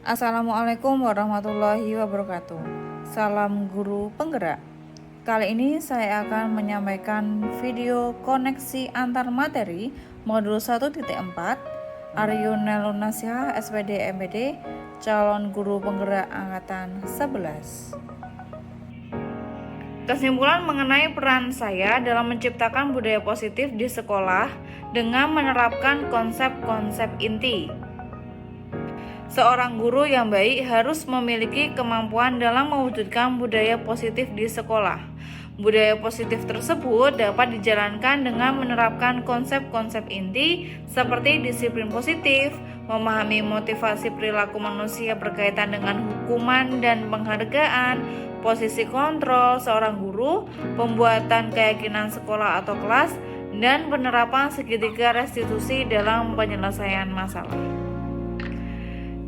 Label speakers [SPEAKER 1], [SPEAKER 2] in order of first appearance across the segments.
[SPEAKER 1] Assalamualaikum warahmatullahi wabarakatuh. Salam guru penggerak. Kali ini saya akan menyampaikan video koneksi antar materi modul 1.4 Aryuna Lunasya SPD MPD calon guru penggerak angkatan 11. Kesimpulan mengenai peran saya dalam menciptakan budaya positif di sekolah dengan menerapkan konsep-konsep inti. Seorang guru yang baik harus memiliki kemampuan dalam mewujudkan budaya positif di sekolah. Budaya positif tersebut dapat dijalankan dengan menerapkan konsep-konsep inti seperti disiplin positif, memahami motivasi perilaku manusia berkaitan dengan hukuman dan penghargaan, posisi kontrol seorang guru, pembuatan keyakinan sekolah atau kelas, dan penerapan segitiga restitusi dalam penyelesaian masalah.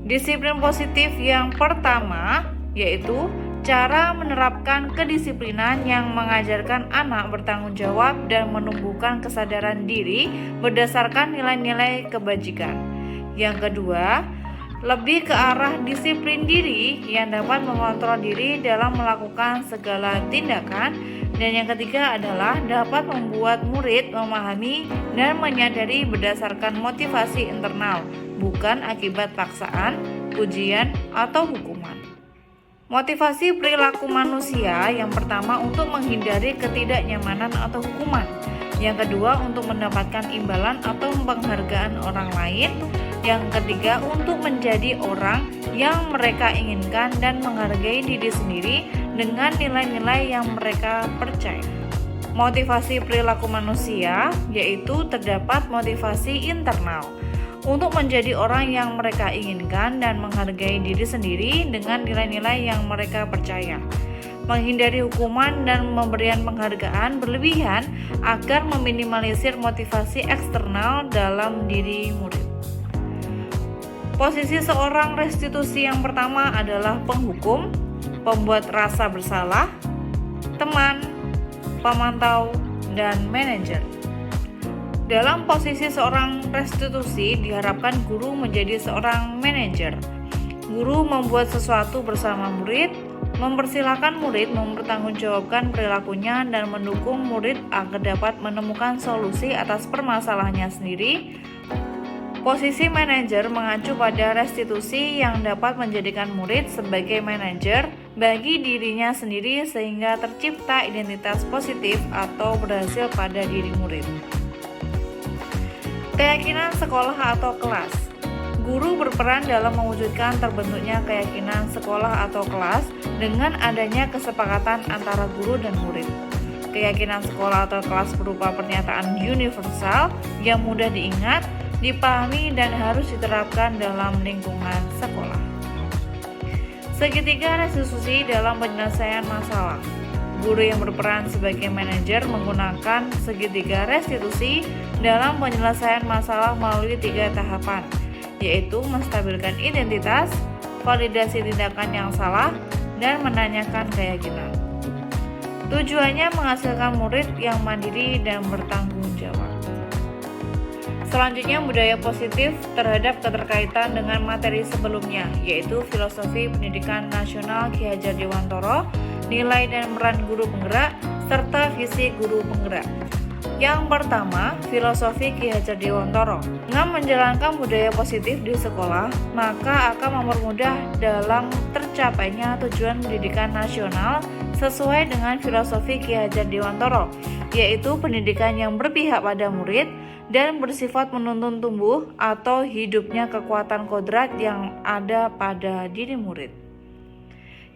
[SPEAKER 1] Disiplin positif yang pertama yaitu cara menerapkan kedisiplinan yang mengajarkan anak bertanggung jawab dan menumbuhkan kesadaran diri berdasarkan nilai-nilai kebajikan. Yang kedua, lebih ke arah disiplin diri yang dapat mengontrol diri dalam melakukan segala tindakan. Dan yang ketiga adalah dapat membuat murid memahami dan menyadari berdasarkan motivasi internal, bukan akibat paksaan, ujian, atau hukuman. Motivasi perilaku manusia yang pertama untuk menghindari ketidaknyamanan atau hukuman. Yang kedua untuk mendapatkan imbalan atau penghargaan orang lain. Yang ketiga untuk menjadi orang yang mereka inginkan dan menghargai diri sendiri dengan nilai-nilai yang mereka percaya. Motivasi perilaku manusia yaitu terdapat motivasi internal untuk menjadi orang yang mereka inginkan dan menghargai diri sendiri dengan nilai-nilai yang mereka percaya. Menghindari hukuman dan pemberian penghargaan berlebihan agar meminimalisir motivasi eksternal dalam diri murid. Posisi seorang restitusi yang pertama adalah penghukum, pembuat rasa bersalah, teman, pemantau, dan manajer. Dalam posisi seorang restitusi diharapkan guru menjadi seorang manajer. Guru membuat sesuatu bersama murid, mempersilahkan murid mempertanggungjawabkan perilakunya dan mendukung murid agar dapat menemukan solusi atas permasalahannya sendiri. Posisi manajer mengacu pada restitusi yang dapat menjadikan murid sebagai manajer bagi dirinya sendiri sehingga tercipta identitas positif atau berhasil pada diri murid. Keyakinan sekolah atau kelas. Guru berperan dalam mewujudkan terbentuknya keyakinan sekolah atau kelas dengan adanya kesepakatan antara guru dan murid. Keyakinan sekolah atau kelas berupa pernyataan universal yang mudah diingat, dipahami, dan harus diterapkan dalam lingkungan sekolah. Segitiga restitusi dalam penyelesaian masalah. Guru yang berperan sebagai manajer menggunakan segitiga restitusi dalam penyelesaian masalah melalui 3 tahapan, yaitu menstabilkan identitas, validasi tindakan yang salah, dan menanyakan keyakinan. Tujuannya menghasilkan murid yang mandiri dan bertanggung jawab. Selanjutnya, budaya positif terhadap keterkaitan dengan materi sebelumnya, yaitu filosofi pendidikan nasional Ki Hajar Dewantoro, nilai dan peran guru penggerak, serta visi guru penggerak. Yang pertama, filosofi Ki Hajar Dewantoro. Dengan menjalankan budaya positif di sekolah, maka akan mempermudah dalam tercapainya tujuan pendidikan nasional sesuai dengan filosofi Ki Hajar Dewantoro, yaitu pendidikan yang berpihak pada murid dan bersifat menuntun tumbuh atau hidupnya kekuatan kodrat yang ada pada diri murid.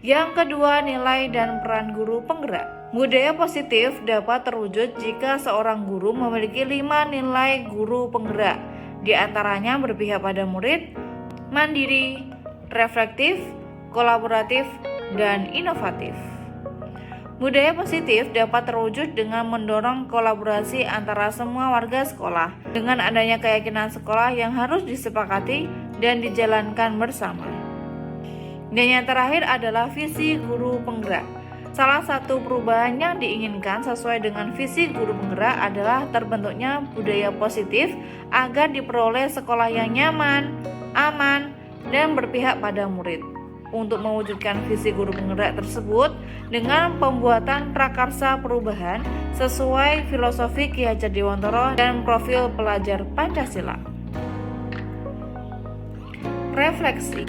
[SPEAKER 1] Yang kedua, nilai dan peran guru penggerak. Budaya positif dapat terwujud jika seorang guru memiliki 5 nilai guru penggerak. Di antaranya berpihak pada murid, mandiri, reflektif, kolaboratif, dan inovatif. Budaya positif dapat terwujud dengan mendorong kolaborasi antara semua warga sekolah dengan adanya keyakinan sekolah yang harus disepakati dan dijalankan bersama. Dan yang terakhir adalah visi guru penggerak. Salah satu perubahan yang diinginkan sesuai dengan visi guru penggerak adalah terbentuknya budaya positif agar diperoleh sekolah yang nyaman, aman, dan berpihak pada murid. Untuk mewujudkan visi guru penggerak tersebut dengan pembuatan prakarsa perubahan sesuai filosofi Ki Hajar Dewantara dan profil pelajar Pancasila. Refleksi.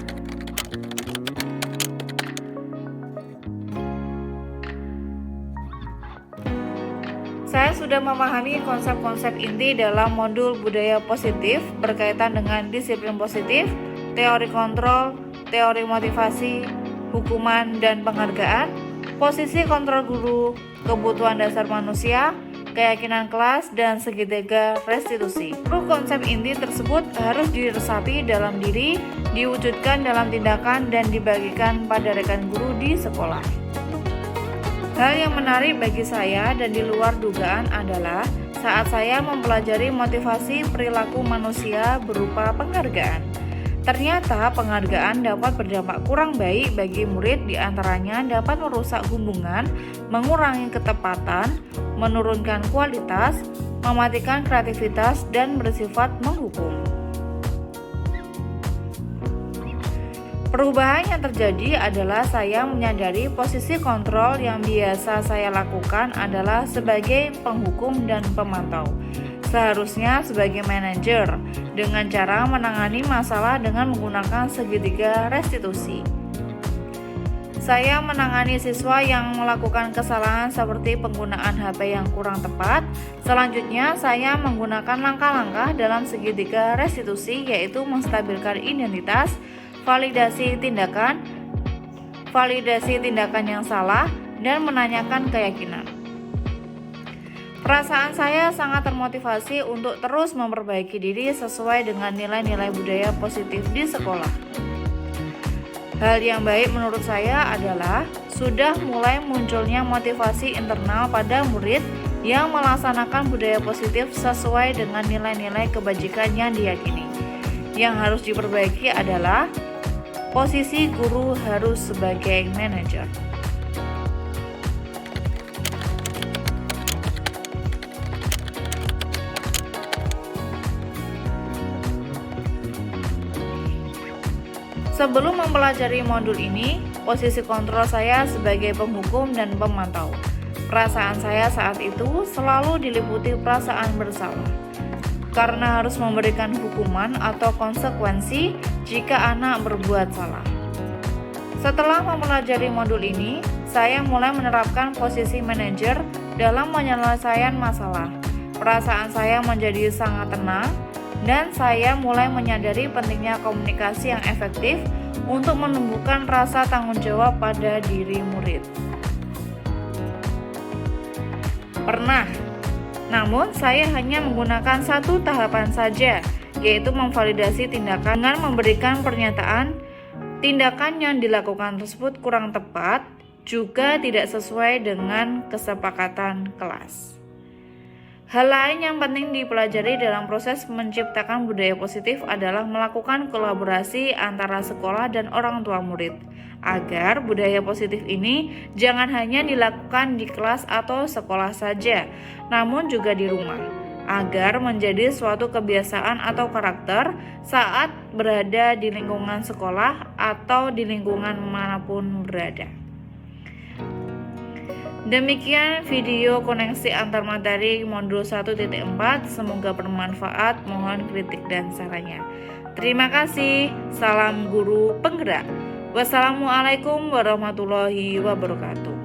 [SPEAKER 1] Saya sudah memahami konsep-konsep inti dalam modul budaya positif berkaitan dengan disiplin positif, teori kontrol, teori motivasi, hukuman dan penghargaan, posisi kontrol guru, kebutuhan dasar manusia, keyakinan kelas, dan segitiga restitusi. Konsep inti tersebut harus diresapi dalam diri, diwujudkan dalam tindakan, dan dibagikan pada rekan guru di sekolah. Hal yang menarik bagi saya dan di luar dugaan adalah saat saya mempelajari motivasi perilaku manusia berupa penghargaan. Ternyata penghargaan dapat berdampak kurang baik bagi murid, diantaranya dapat merusak hubungan, mengurangi ketepatan, menurunkan kualitas, mematikan kreativitas, dan bersifat menghukum. Perubahan yang terjadi adalah saya menyadari posisi kontrol yang biasa saya lakukan adalah sebagai penghukum dan pemantau. Seharusnya sebagai manajer, dengan cara menangani masalah dengan menggunakan segitiga restitusi. Saya menangani siswa yang melakukan kesalahan seperti penggunaan HP yang kurang tepat. Selanjutnya, saya menggunakan langkah-langkah dalam segitiga restitusi, yaitu menstabilkan identitas, validasi tindakan yang salah, dan menanyakan keyakinan. Perasaan saya sangat termotivasi untuk terus memperbaiki diri sesuai dengan nilai-nilai budaya positif di sekolah. Hal yang baik menurut saya adalah sudah mulai munculnya motivasi internal pada murid yang melaksanakan budaya positif sesuai dengan nilai-nilai kebajikan yang diyakini. Yang harus diperbaiki adalah posisi guru harus sebagai manajer. Sebelum mempelajari modul ini, posisi kontrol saya sebagai penghukum dan pemantau. Perasaan saya saat itu selalu diliputi perasaan bersalah, karena harus memberikan hukuman atau konsekuensi jika anak berbuat salah. Setelah mempelajari modul ini, saya mulai menerapkan posisi manajer dalam penyelesaian masalah. Perasaan saya menjadi sangat tenang, dan saya mulai menyadari pentingnya komunikasi yang efektif untuk menumbuhkan rasa tanggung jawab pada diri murid. Pernah, namun saya hanya menggunakan satu tahapan saja, yaitu memvalidasi tindakan dengan memberikan pernyataan tindakan yang dilakukan tersebut kurang tepat, juga tidak sesuai dengan kesepakatan kelas. Hal lain yang penting dipelajari dalam proses menciptakan budaya positif adalah melakukan kolaborasi antara sekolah dan orang tua murid, agar budaya positif ini jangan hanya dilakukan di kelas atau sekolah saja, namun juga di rumah, agar menjadi suatu kebiasaan atau karakter saat berada di lingkungan sekolah atau di lingkungan manapun berada. Demikian video koneksi antar materi modul 1.4, semoga bermanfaat, mohon kritik dan sarannya. Terima kasih, salam guru penggerak. Wassalamualaikum warahmatullahi wabarakatuh.